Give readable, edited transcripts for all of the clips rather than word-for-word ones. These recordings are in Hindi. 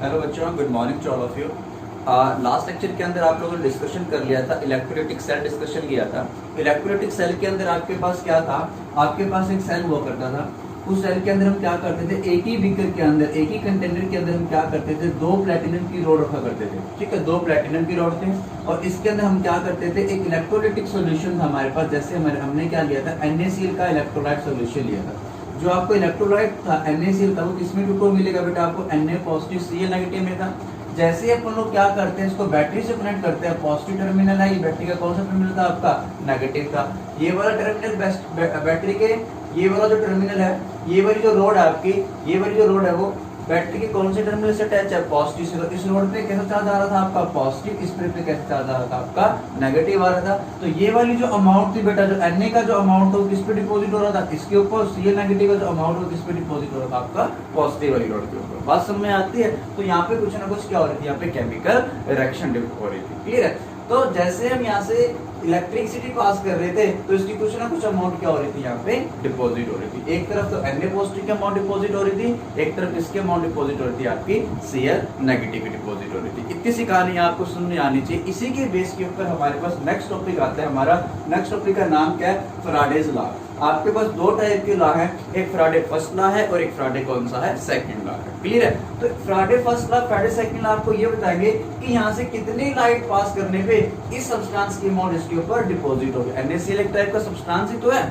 हेलो बच्चों, good morning to all of you. Last lecture के अंदर आप लोगों ने डिस्कशन कर लिया था, इलेक्ट्रोलाइटिक सेल डिस्कशन किया था। इलेक्ट्रोलाइटिक सेल के अंदर आपके पास क्या था, आपके पास एक सेल हुआ करता था। उस सेल के अंदर हम क्या करते थे, एक ही बीकर के अंदर, एक ही कंटेनर के अंदर हम क्या करते थे, 2 प्लैटिनम की रॉड रखा करते थे। ठीक है, 2 प्लैटिनम की रॉड थे और इसके अंदर हम क्या करते थे, एक इलेक्ट्रोलाइटिक सॉल्यूशन था हमारे पास। जैसे हमने क्या लिया था, NaCl का इलेक्ट्रोलाइट सॉल्यूशन लिया था। जो आपको इलेक्ट्रोलाइट था NaCl का, वो किसमें टुकड़ मिलेगा बेटा, आपको Na पॉजिटिव Cl नेगेटिव में था। जैसे अपन लोग क्या करते हैं, इसको बैटरी से कनेक्ट करते हैं, पॉजिटिव टर्मिनल है, ये बैटरी का कौन सा टर्मिनल था आपका, नेगेटिव था। ये वाला टर्मिनल बैटरी के, ये वाला जो टर्मिनल है, ये वाली जो रोड है आपकी, ये वाली जो रोड है वो बैटरी के कौन से टर्मिनल से अटैच है, पॉजिटिव से। तो इस रोड पे कैसा चार्ज आ रहा था आपका, पॉजिटिव। इस पे कैसा चार्ज आ रहा था आपका, नेगेटिव आ रहा था। तो ये वाली जो अमाउंट थी बेटा, जो Na का जो अमाउंट हो किस पे डिपॉजिट हो रहा था, इसके ऊपर। Cl नेगेटिव का जो अमाउंट हो किस पे डिपॉजिट हो रहा था आपका, पॉजिटिव वाली रोड के ऊपर। बात समझ में आती है। तो यहाँ पे कुछ ना कुछ क्या हो रही थी, यहाँ पे केमिकल रिएक्शन हो रही थी। क्लियर है। तो जैसे हम यहाँ से इलेक्ट्रिसिटी पास कर रहे थे, तो इसकी कुछ ना कुछ अमाउंट क्या हो रही थी, यहाँ पे डिपॉजिट हो रही थी। एक तरफ तो Na पॉजिटिव की अमाउंट डिपॉजिट हो रही थी, एक तरफ इसकी अमाउंट डिपॉजिट हो रही थी आपकी Cl नेगेटिव की डिपॉजिट हो रही थी। इतनी सी कहानी आपको सुनने आनी चाहिए। इसी के बेस के ऊपर हमारे पास नेक्स्ट टॉपिक आता है। हमारा नेक्स्ट टॉपिक का नाम क्या है, फैराडेज लॉ। आपके पास 2 टाइप के लॉ है, एक फैराडे फर्स्ट लॉ है और एक फैराडे कौन सा है, सेकंड लॉ है। क्लियर है। तो Faraday first law, Faraday second law आपको ये बताएंगे कि यहाँ से कितनी लाइट पास करने पे इस सब्सटेंस की अमाउंट इसके ऊपर डिपॉजिट होगी। NaCl एक टाइप का सब्सटेंस ही तो है,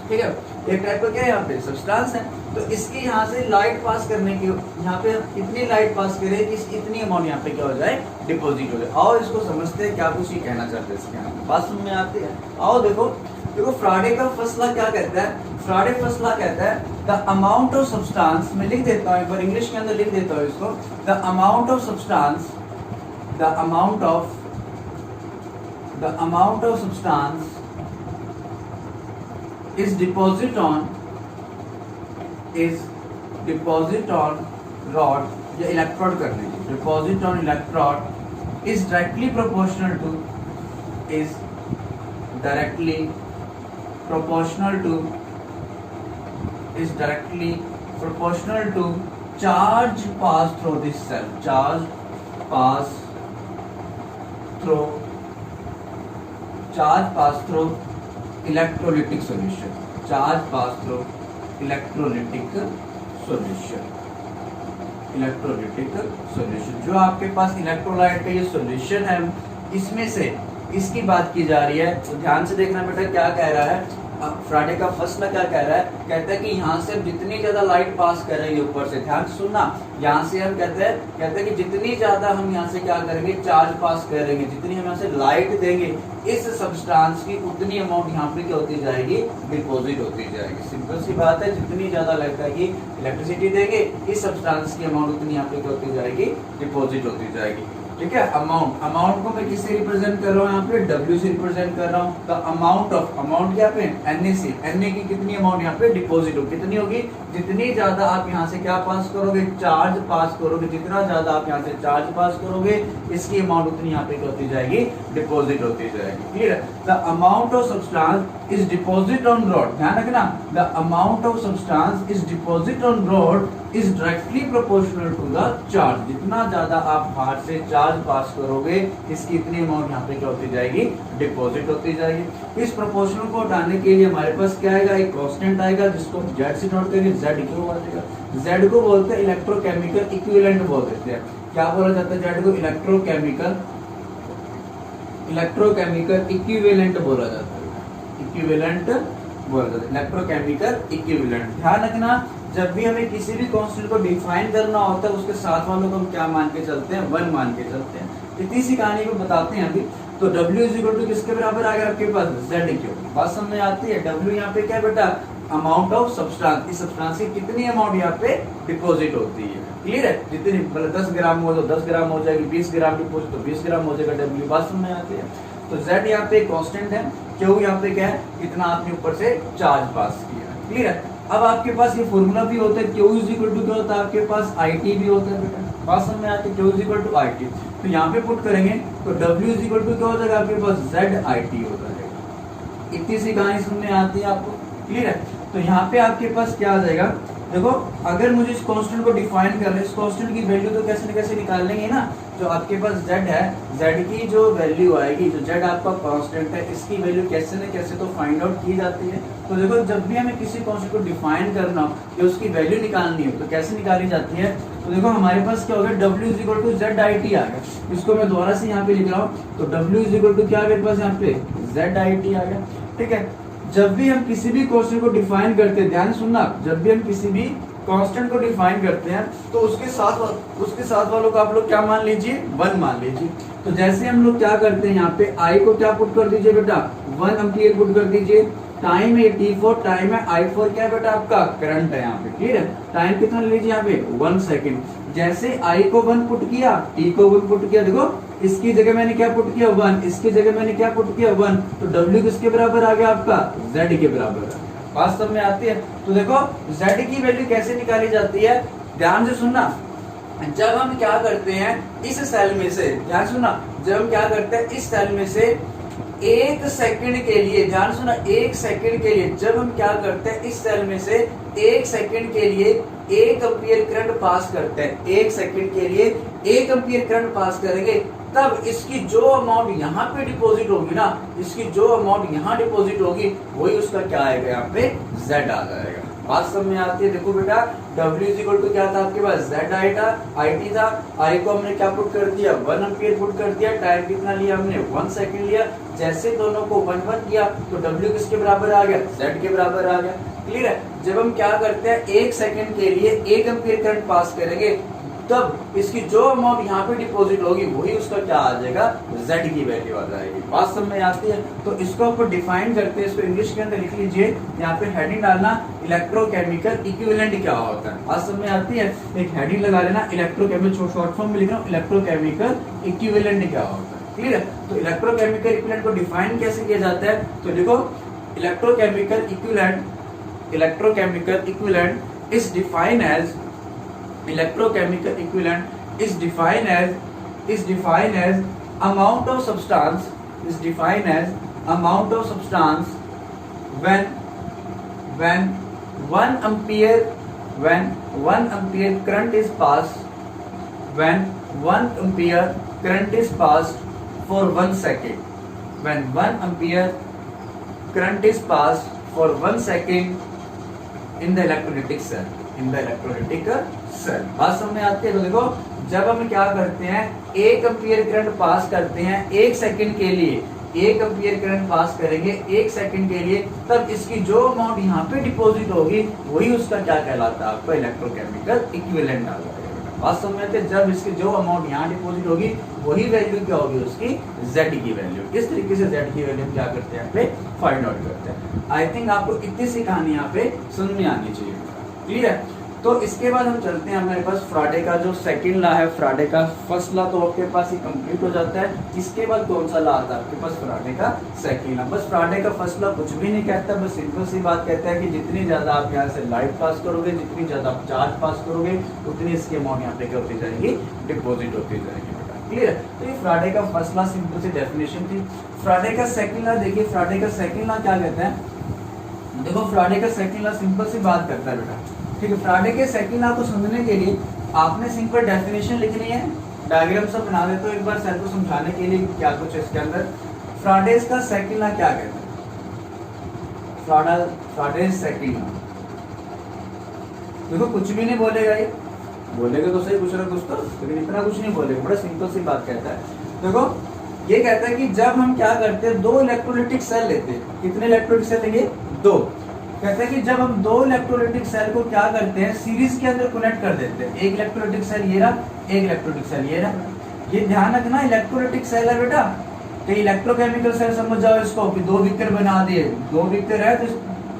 ठीक है, एक टाइप का क्या है यहाँ पे, सब्सटेंस है। तो इसकी यहाँ से लाइट पास करने की, यहाँ पे इतनी लाइट पास करे कि इतनी अमाउंट यहाँ पे क्या हो जाए, डिपॉजिट हो जाए। आओ इसको समझते हैं, क्या कुछ ये कहना चाहते हैं इसके यहाँ, बात समझ में आती है। आओ देखो फैराडे का फर्स्ट लॉ क्या कहता है, फैराडे फर्स्ट लॉ कहता है द अमाउंट ऑफ सब्सटेंस, मैं लिख देता हूँ एक बार इंग्लिश के अंदर लिख देता हूँ इसको, the amount of substance, the amount of substance is deposit on rod या इलेक्ट्रोड करने की, deposit on electrode is directly proportional to charge pass through this cell, charge pass through electrolytic solution, charge pass through electrolytic solution. जो आपके पास इलेक्ट्रोलाइट का ये सॉल्यूशन है, इसमें से इसकी बात की जा रही है। तो ध्यान से देखना बेटा, क्या कह रहा है फैराडे का फर्स्ट लॉ, क्या कह रहा है, कहता है कि यहाँ से जितनी ज्यादा लाइट पास करेंगे ऊपर से, ध्यान से सुनना, यहाँ से हम कहते हैं कि जितनी ज्यादा हम यहाँ से क्या करेंगे, चार्ज पास करेंगे, जितनी हम यहाँ से लाइट देंगे इस सब्सटेंस की, उतनी अमाउंट यहाँ पे क्या होती जाएगी, डिपॉजिट होती जाएगी। सिंपल सी बात है, जितनी ज्यादा इलेक्ट्रिसिटी देंगे इस सब्सटेंस की अमाउंट उतनी यहाँ पे क्या होती जाएगी, डिपॉजिट होती जाएगी। ठीक है। अमाउंट को मैं किससे रिप्रेजेंट कर रहा हूँ, यहाँ पे W से रिप्रेजेंट कर रहा हूँ। तो अमाउंट क्या पे, Na की कितनी अमाउंट यहाँ पे डिपॉजिट हो, कितनी होगी, जितनी ज्यादा आप यहाँ से क्या पास करोगे, चार्ज पास करोगे, जितना ज्यादा आप यहाँ से चार्ज पास करोगे इसकी अमाउंट उतनी यहाँ पे क्या होती जाएगी, डिपॉजिट होती जाएगी। क्लियर है। The amount of substance is deposit on rod, ध्यान रखना, the amount of substance is deposit on rod is directly proportional to the charge. जितना ज्यादा आप हाथ से चार्ज पास करोगे इसकी इतनी अमाउंट यहाँ पे क्या होती जाएगी, डिपॉजिट होती जाएगी। इस प्रोपोर्शनल को हटाने के लिए हमारे पास क्या आएगा, एक कांस्टेंट आएगा जिसको Z से नोट करेंगे, Z क्यों बोलेगा, Z को बोलते हैं इलेक्ट्रोकेमिकल इक्विवेलेंट बोल देते हैं। क्या बोला जाता है Z को, इलेक्ट्रोकेमिकल इक्विवेलेंट बोला जाता है, इक्विवेलेंट बोला जाता है, इलेक्ट्रोकेमिकल इक्विवेलेंट। ध्यान रखना, जब भी हमें किसी भी कांस्टेंट को डिफाइन करना होता है उसके साथ वालों को हम क्या मान के चलते हैं, 1 मान के चलते हैं। इतनी सी कहानी को बताते हैं अभी। तो W इज इक्वल टू किसके बराबर आ गया आपके पास, Z। बात समझ में आती है। W यहाँ पे क्या है बेटा, अमाउंट ऑफ सब्सटेंस, इस सब्सटेंस की कितनी अमाउंट यहाँ पे डिपॉजिट होती है। क्लियर है। जितनी 10 ग्राम हो तो 10 ग्राम हो जाएगी, 20 ग्राम डिपॉजिट तो 20 ग्राम हो जाएगा W। बात समझ में आती है। तो Z यहाँ पे कांस्टेंट है, Q यहाँ पे क्या है, कितना आपने ऊपर से चार्ज पास किया। क्लियर है। अब आपके पास ये फॉर्मूला भी होता है, Q इज इक्वल टू क्या होता है आपके पास, IT भी होता है बेटा। बात समझ में आती है, Q is equal to IT। तो यहाँ पे पुट करेंगे तो W इज इक्वल टू क्या हो जाएगा आपके पास, ZIT हो जाएगा। इतनी सी कहानी सुनने आती है आपको। क्लियर है। तो यहाँ पे आपके पास क्या आ जाएगा, देखो अगर मुझे इस कांस्टेंट को डिफाइन करना है, इस कांस्टेंट की वैल्यू तो कैसे न कैसे निकाल लेंगे ना। जो आपके पास z है, z की जो वैल्यू आएगी, जो z आपका कांस्टेंट है, इसकी वैल्यू कैसे न कैसे तो फाइंड आउट की जाती है। तो देखो जब भी हमें किसी कांस्टेंट को डिफाइन करना हो या उसकी वैल्यू निकालनी हो तो कैसे निकाली जाती है। तो देखो हमारे पास क्या हो गया, w = z i t आ गया। इसको मैं दोबारा से यहाँ पे लिख रहा हूँ, तो w = क्या मेरे पास यहाँ पे z i t आ गया। ठीक है, जब भी हम किसी भी कांस्टेंट को डिफाइन करते हैं, ध्यान सुनना, जब भी हम किसी भी कांस्टेंट को डिफाइन करते हैं तो उसके साथ वालों को आप लोग क्या मान लीजिए, 1 मान लीजिए। तो जैसे हम लोग क्या करते हैं, यहाँ पे I को क्या पुट कर दीजिए बेटा, 1 एम्पियर पुट कर दीजिए। टाइम है t4, टाइम है I4, क्या है बेटा आपका करंट है यहाँ पे, क्लियर है। टाइम कितना ले लीजिए यहाँ पे 1 सेकेंड। जैसे I को 1 पुट किया, t को 1 पुट किया, देखो इसकी जगह मैंने क्या पुट किया 1, इसकी जगह मैंने क्या पुट किया 1, तो W किसके बराबर आ गया आपका, Z के बराबर है। बात समझ में आती है। तो देखो Z की वैल्यू कैसे निकाली जाती है, ध्यान से सुनना। जब हम क्या करते हैं इस सेल में से, ध्यान सुनना, जब हम क्या करते हैं इस सेल में से 1 सेकंड के लिए, ध्यान सुना, 1 सेकंड के लिए जब हम क्या करते हैं इस सेल में से 1 सेकंड के लिए 1 एम्पियर करंट पास करते हैं, 1 सेकंड के लिए 1 एम्पियर करंट पास करेंगे, तब इसकी जो अमाउंट यहाँ पे डिपॉजिट होगी ना, इसकी जो अमाउंट यहाँ डिपॉजिट होगी वही उसका क्या आएगा, यहाँ पे Z आ जाएगा। बात समझ में आती है। देखो बेटा W = क्या था आपके पास, Z i t था। I को हमने क्या पुट कर दिया, 1 एम्पियर पुट कर दिया। टाइम कितना लिया हमने, 1 सेकंड लिया। जैसे दोनों को 1 किया तो W किसके बराबर आ गया, Z के बराबर आ गया। क्लियर है। जब हम क्या करते हैं 1 सेकंड के लिए 1 एम्पियर करंट पास करेंगे, तब इसकी जो अमाउंट यहाँ पे डिपॉजिट होगी वही उसका क्या आ जाएगा, Z की वैल्यू आ जाएगी। बात समझ में आती है। तो इसको आपको डिफाइन करते हैं, इसको इंग्लिश के अंदर लिख लीजिए, यहाँ पे हेडिंग डालना इलेक्ट्रोकेमिकल इक्विवेलेंट क्या होता है। बात समझ में आती है, एक हेडिंग लगा लेना इलेक्ट्रोकेमिकल, शॉर्ट फॉर्म में लिख रहा हूँ इलेक्ट्रोकेमिकल इक्विवेलेंट क्या होता है। क्लियर है। तो इलेक्ट्रोकेमिकल इक्विवेलेंट को डिफाइन कैसे किया जाता है, तो देखो electrochemical equivalent is defined as electrochemical equivalent is defined as amount of substance when 1 ampere current is passed for 1 second, when 1 ampere current is passed for 1 second in the electrolytic cell, बात समझ में आती है। तो देखो जब हम क्या करते हैं 1 एम्पियर करंट पास करते हैं 1 सेकंड के लिए, 1 एम्पियर करंट पास करेंगे 1 सेकंड के लिए, तब इसकी जो अमाउंट यहाँ पे डिपॉजिट होगी वही उसका क्या कहलाता है, आपका इलेक्ट्रोकेमिकल इक्विवेलेंट आ जाएगा। बात समझ में आती है। जब इसकी जो अमाउंट यहाँ डिपॉजिट होगी वही वैल्यू क्या होगी उसकी, Z की वैल्यू। इस तरीके से Z की वैल्यू क्या करते हैं, यहाँ पे फाइंड आउट करते हैं। आई थिंक आपको इतनी सी कहानी यहाँ पे समझ में आनी चाहिए। क्लियर है। तो इसके बाद हम चलते हैं, हमारे पास फ्राडे का जो सेकंड लॉ है, फ्राडे का फर्स्ट लॉ तो आपके पास ही कंप्लीट हो जाता है। इसके बाद कौन सा लॉ आता है आपके पास, फ्राडे का सेकंड लॉ। बस फ्राडे का फर्स्ट लॉ कुछ भी नहीं कहता, बस सिंपल सी बात कहता है कि जितनी ज्यादा आप यहाँ से लाइट पास करोगे, जितनी ज्यादा आप चार्ज पास करोगे, उतनी इसकी अमाउंट यहाँ पे क्या होती जाएगी, डिपोजिट होती जाएगी बेटा। क्लियर है। तो ये फ्राडे का फर्स्ट लॉ सिंपल सी डेफिनेशन थी। फ्राडे का सेकंड लॉ देखिए, फ्राडे का सेकंड लॉ क्या कहता है, देखो फ्राडे का सेकंड लॉ सिंपल सी बात करता है बेटा। ठीक है। फ्राडे के सेकंड लॉ को समझने के लिए आपने सिंपल डेफिनेशन लिखनी है, डायग्राम सब बना देते हो एक बार सर को समझाने के लिए क्या कुछ है इसके अंदर। फ्राडेज का सेकंड लॉ क्या कहता है, फ्राडेज सेकंड लॉ, देखो कुछ भी नहीं बोलेगा ये, बोलेगा तो सही कुछ ना कुछ तो, लेकिन इतना कुछ नहीं बोलेगा, बड़ा सिंपल सी बात कहता है। देखो ये कहता है कि जब हम क्या करते हैं 2 इलेक्ट्रोलाइटिक सेल लेते हैं, कितने इलेक्ट्रोलाइटिक सेल लेंगे, 2। कहते हैं कि जब हम 2 इलेक्ट्रोलाइटिक सेल को क्या करते हैं सीरीज के अंदर कनेक्ट कर देते हैं, एक इलेक्ट्रोलाइटिक सेल ये रहा, एक इलेक्ट्रोलाइटिक सेल ये रहा। ये ध्यान रखना इलेक्ट्रोलाइटिक सेल है बेटा, तो इलेक्ट्रोकेमिकल सेल समझ जाओ इसको कि 2 बीकर बना दिए, 2 बीकर है तो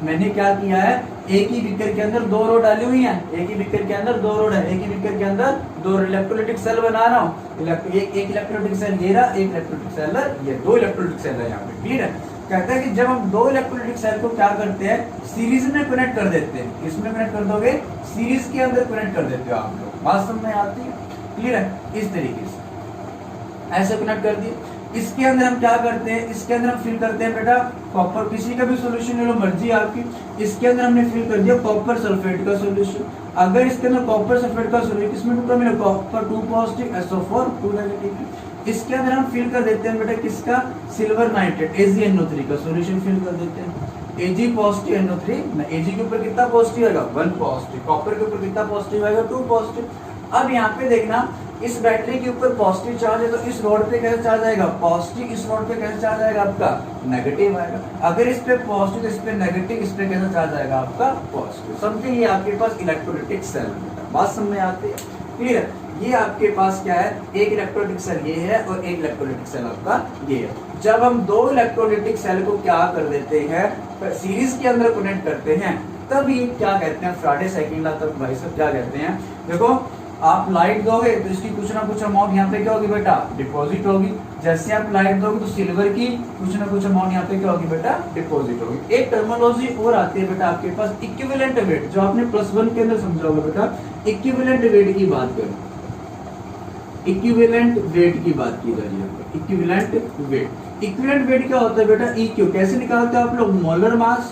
मैंने क्या किया है, एक ही बीकर के अंदर 2 रो डाली हुई है, एक ही बीकर के अंदर 2 रो है, एक ही बीकर के अंदर 2 इलेक्ट्रोलाइटिक सेल बना रहा हूँ। एक इलेक्ट्रोलाइटिक सेल ये रहा, एक इलेक्ट्रोलाइटिक सेल ये, 2 इलेक्ट्रोलाइटिक सेल है यहाँ पे। क्लियर है। कहता है कि जब हम 2 इलेक्ट्रोलाइटिक सेल को क्या करते हैं सीरीज में कनेक्ट कर देते हैं, इसमें कनेक्ट कर दोगे, सीरीज के अंदर कनेक्ट कर देते हो आप लोग, बात समझ में आती है। क्लियर है। इस तरीके से ऐसे कनेक्ट कर दिए। इसके अंदर हम क्या करते हैं, इसके अंदर हम फिल करते हैं बेटा कॉपर, किसी का भी सॉल्यूशन ले लो मर्जी आपकी। इसके अंदर हमने फिल कर दिया कॉपर सल्फेट का सॉल्यूशन। अगर इसके अंदर कॉपर सल्फेट का सॉल्यूशन, किसमें टू मिला, कॉपर 2 पॉजिटिव SO4 2 नेगेटिव। इसके अंदर हम फिल कर देते हैं बेटा किसका, सिल्वर नाइट्रेट AgNO3 का सॉल्यूशन फिल कर देते हैं। Ag पॉजिटिव NO3, Ag के ऊपर कितना पॉजिटिव आएगा 1 पॉजिटिव, कॉपर के ऊपर कितना पॉजिटिव आएगा 2 पॉजिटिव। अब यहाँ पे देखना इस बैटरी के ऊपर पॉजिटिव चार्ज है तो इस रोड पे कैसे चार्ज आएगा पॉजिटिव, इस रोड पे कैसे चार्ज आएगा आपका नेगेटिव आएगा। अगर इस पे पॉजिटिव इस पे नेगेटिव, इस पे कैसे चार्ज आएगा आपका पॉजिटिव। समझिए ये आपके पास इलेक्ट्रोलाइटिक सेल है, बात समझ में आती है, क्लियर। ये आपके पास क्या है, एक इलेक्ट्रोलाइटिक सेल ये है और एक इलेक्ट्रोलाइटिक सेल आपका ये है। जब हम दो इलेक्ट्रोलाइटिक सेल को क्या कर देते हैं, सीरीज के अंदर कनेक्ट करते हैं, तब ये क्या कहते हैं, फ्राडे साइकिल लॉ तक भाई सब क्या कहते हैं। देखो आप लाइट दोगे तो इसकी कुछ ना कुछ अमाउंट यहाँ पे क्या होगी बेटा डिपॉजिट होगी। जैसे आप लाइट दोगे तो सिल्वर की कुछ ना कुछ अमाउंट यहाँ पे क्या होगी बेटा डिपॉजिट होगी। एक टर्मिनोलॉजी और आती है बेटा आपके पास इक्विवेलेंट वेट, जो आपने +1 के अंदर समझाओगे बेटा। इक्विवेलेंट वेट की बात करें, इक्विवेलेंट वेट की बात की जा रही है, इक्विवेलेंट वेट। इक्विवेलेंट वेट क्या होता है बेटा, EQ कैसे निकालते हैं आप लोग, molar mass,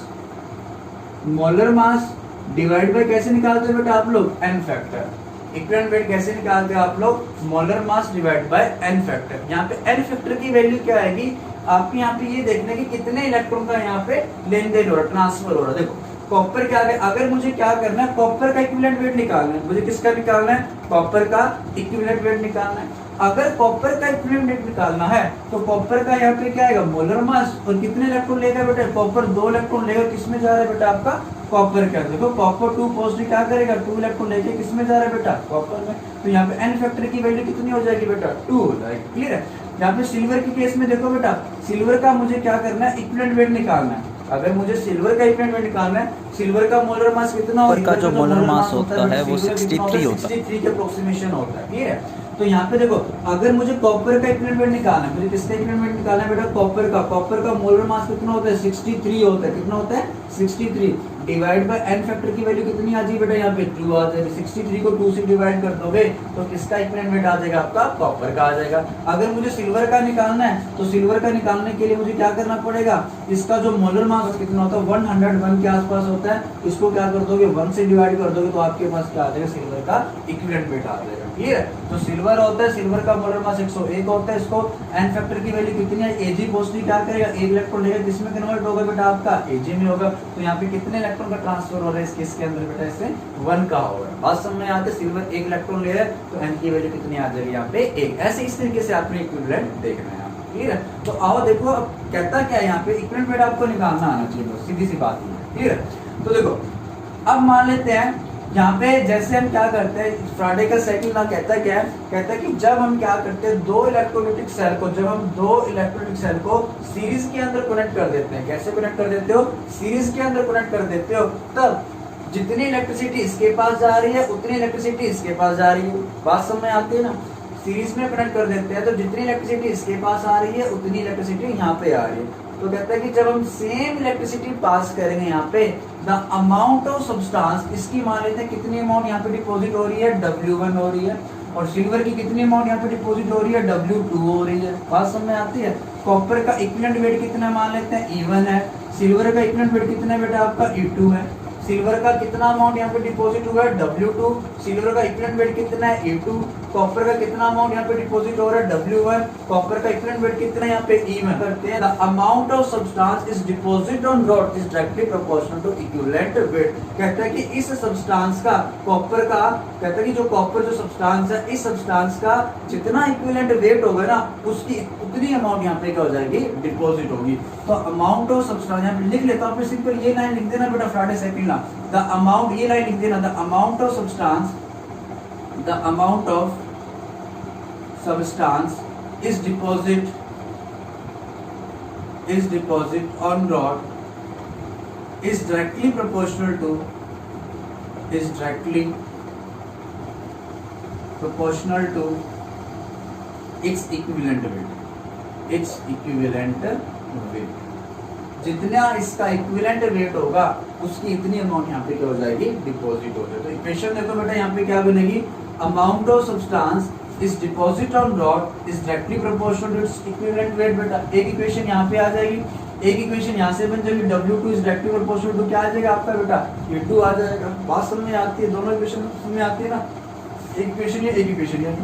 molar mass divide by कैसे निकालते हैं बेटा आप लोग n फैक्टर। इक्विवेलेंट वेट कैसे निकालते हैं आप लोग, molar mass divide by n factor. यहाँ पे n फैक्टर की वैल्यू क्या आएगी आपके, यहाँ पे ये देखने की कितने इलेक्ट्रॉन का यहाँ पे लेन देन हो रहा है, ट्रांसफर हो रहा है। देखो कॉपर क्या है, अगर मुझे क्या करना है, कॉपर का इक्विवेलेंट वेट निकालना है, मुझे किसका निकालना है, कॉपर का इक्विवेलेंट वेट निकालना है। अगर कॉपर का इक्विवेलेंट वेट निकालना है तो कॉपर का यहाँ पे क्या आएगा मोलर मास, और कितने इलेक्ट्रॉन लेगा बेटा, कॉपर 2 इलेक्ट्रॉन लेगा, किसमें जा रहा है बेटा आपका कॉपर का। देखो कॉपर 2 पॉजिटिव क्या करेगा, 2 इलेक्ट्रॉन लेके किसमें जा रहा है बेटा कॉपर में। तो यहाँ पे n फैक्टर की वैल्यू कितनी हो जाएगी बेटा 2 हो जाएगी, क्लियर है। यहाँ पे सिल्वर के केस में देखो बेटा, सिल्वर का मुझे क्या करना है, इक्विवेलेंट वेट निकालना है। अगर मुझे सिल्वर का इक्विवेलेंट वेट निकालना है, सिल्वर का मोलर मास कितना होता है, का जो मोलर मास होता है वो 63 होता है, 63 के अप्रोक्सीमेशन होता है, क्लियर है। तो यहाँ पे देखो अगर मुझे कॉपर का इक्विवेलेंट वेट निकालना है, मुझे किसका इक्विवेलेंट वेट निकालना है बेटा कॉपर का। कॉपर का मोलर मास कितना होता है 63 होता है, कितना होता है 63 डिवाइड बाय n फैक्टर की वैल्यू कितनी आ जाएगी बेटा यहाँ पे 2 आ जाएगी। 63 को 2 से डिवाइड कर दोगे तो किसका इक्विवेलेंट वेट आ जाएगा आपका कॉपर का आ जाएगा। अगर मुझे सिल्वर का निकालना है तो सिल्वर का निकालने के लिए मुझे क्या करना पड़ेगा, इसका जो मोलर मास कितना होता है 101 के आसपास होता है, इसको क्या कर दोगे 1 से डिवाइड कर दोगे तो आपके पास क्या आ जाएगा सिल्वर का इक्विवेलेंट वेट आ जाएगा, क्लियर है। तो सिल्वर होता है, सिल्वर का मोलर मास 101 होता है, इसको n फैक्टर की वैल्यू कितनी है, Ag पॉजिटिव क्या करेगा, एक इलेक्ट्रॉन लेगा, किसमें कन्वर्ट होगा बेटा आपका Ag में होगा। तो यहाँ पे कितने इलेक्ट्रॉन का ट्रांसफर हो रहा है इसके अंदर बेटा, इससे 1 का हो रहा है। बात समझ में आती है, सिल्वर 1 इलेक्ट्रॉन ले रहा है तो n की वैल्यू कितनी आ जाएगी यहाँ पे 1। ऐसे इस तरीके से आपने इक्विवेलेंट देखना है, क्लियर है। तो आओ देखो अब कहता क्या है यहाँ पे, इक्विवेलेंट वेट आपको निकालना आना चाहिए, सीधी सी बात है, क्लियर है। तो देखो अब मान लेते हैं यहाँ पे जैसे हम क्या करते हैं, फ्राडे का साइकिल लॉ कहता है क्या है, कहता है कि जब हम क्या करते हैं दो इलेक्ट्रोलाइटिक सेल को, जब हम दो इलेक्ट्रोलाइटिक सेल को सीरीज के अंदर कनेक्ट कर देते हैं, कैसे कनेक्ट कर देते हो, सीरीज के अंदर कनेक्ट कर देते हो, तब जितनी इलेक्ट्रिसिटी इसके पास जा रही है उतनी इलेक्ट्रिसिटी इसके पास जा रही है। बात समझ में आती है ना, सीरीज में कनेक्ट कर देते हैं तो जितनी इलेक्ट्रिसिटी इसके पास आ रही है उतनी इलेक्ट्रिसिटी यहाँ पे आ रही है। तो कहता है कि जब हम सेम इलेक्ट्रिसिटी पास करेंगे यहाँ पे, द अमाउंट ऑफ सब्सटेंस, इसकी मान लेते हैं कितनी अमाउंट यहाँ पे डिपॉजिट हो रही है W1 हो रही है, और सिल्वर की कितनी अमाउंट यहाँ पे डिपॉजिट हो रही है W2 हो रही है। बात समझ में आती है। कॉपर का इक्विवेलेंट वेट कितना मान लेते हैं E1 है, सिल्वर का इक्विवेलेंट वेट कितना है बेटा आपका E2 है। सिल्वर का कितना अमाउंट यहाँ पे डिपॉजिट हुआ है W2, सिल्वर का इक्विवेलेंट वेट कितना है E2, कॉपर का कितना अमाउंट यहाँ पे डिपॉजिट हो रहा है W1, कॉपर का इक्विवेलेंट वेट कितना है यहाँ पे E1 करते हैं। The amount of substance is deposit on rod is directly proportional to equivalent weight. कहता है कि इस सब्सटेंस का, कॉपर का, कहता है कि जो कॉपर जो सब्सटेंस है, इस सब्सटेंस का जितना इक्विवेलेंट वेट होगा ना उसकी उतनी अमाउंट यहाँ पे क्या हो जाएगी डिपॉजिट होगी। तो अमाउंट ऑफ सब्सटेंस यहाँ पे लिख लेता हूँ, सिंपल ये लाइन लिख देना बेटा फ्राडे साइकिल लॉ, द अमाउंट, ये लाइन लिख देना, the amount of substance, the amount of substance is deposit on rod is directly proportional to its equivalent weight। जितना इसका इक्विवेलेंट वेट होगा उसकी इतनी अमाउंट यहाँ पे क्या हो जाएगी डिपॉजिट हो जाएगी। तो इक्वेशन देखो बेटा यहाँ पे क्या बनेगी, amount of substance is deposit on rod is directly proportional to its equivalent weight. बेटा एक इक्वेशन यहाँ पे आ जाएगी, एक इक्वेशन यहाँ से बन जाएगी, W2 is directly proportional to क्या आ जाएगा आपका बेटा E2 आ जाएगा। बात समझ में आती है, दोनों इक्वेशन समझ में आती है ना, एक इक्वेशन ये, एक इक्वेशन ये।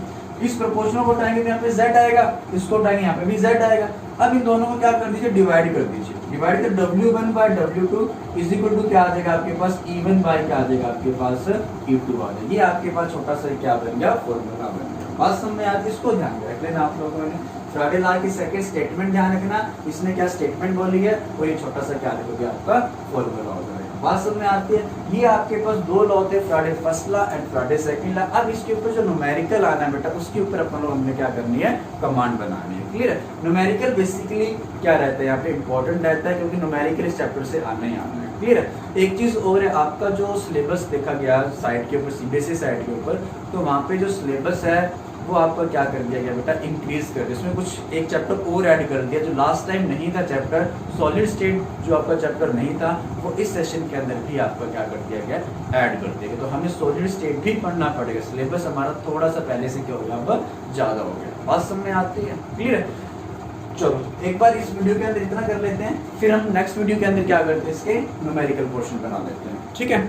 इस प्रोपोर्शनल को उठाएंगे तो यहाँ पे Z आएगा, इसको उठाएंगे यहाँ पे भी Z आएगा। अब इन दोनों को क्या कर दीजिए, डिवाइड कर दीजिए। डिवाइड कर W1 bye W2 is equal to क्या आ जाएगा आपके पास E1 बाय क्या आ जाएगा आपके पास E2 आ जाएगा। ये आपके पास छोटा सा क्या बन गया, फॉर्मूला बन गया। बात समझ में आती है, इसको ध्यान रख लेना आप लोगों ने। फ्राडे लॉ की सेकंड स्टेटमेंट ध्यान रखना, इसने क्या स्टेटमेंट बोली है वो ये छोटा सा क्या लिखोगे आपका फॉर्मूला हो जाएगा। बात समझ में आती है। ये आपके पास दो लॉ थे, फ्राडे first law and फ्राडे second law. अब इसके ऊपर जो न्यूमेरिकल आना है बेटा, उसके ऊपर अपन लोग हमने क्या करनी है, कमांड बनानी है। क्लियर है। न्यूमेरिकल बेसिकली क्या रहता है यहाँ पे, इंपॉर्टेंट रहता है क्योंकि न्यूमेरिकल इस चैप्टर से आना ही आना है। क्लियर है। एक चीज और है, आपका जो सिलेबस देखा गया साइड के ऊपर, सीबीएसई साइड के ऊपर, तो वहाँ पे जो सिलेबस है वो आपका क्या कर दिया गया बेटा, इंक्रीज कर दिया। इसमें कुछ एक चैप्टर और ऐड कर दिया जो लास्ट टाइम नहीं था चैप्टर, सॉलिड स्टेट जो आपका चैप्टर नहीं था वो इस सेशन के अंदर भी आपका क्या कर दिया गया, ऐड कर दिया गया। तो हमें सॉलिड स्टेट भी पढ़ना पड़ेगा, सिलेबस हमारा थोड़ा सा पहले से क्या हो गया, अब ज्यादा हो गया। बात समझ में आती है, क्लियर है। चलो एक बार इस वीडियो के अंदर इतना कर लेते हैं, फिर हम नेक्स्ट वीडियो के अंदर क्या करते हैं, इसके न्यूमेरिकल पोर्शन बना लेते हैं। ठीक है।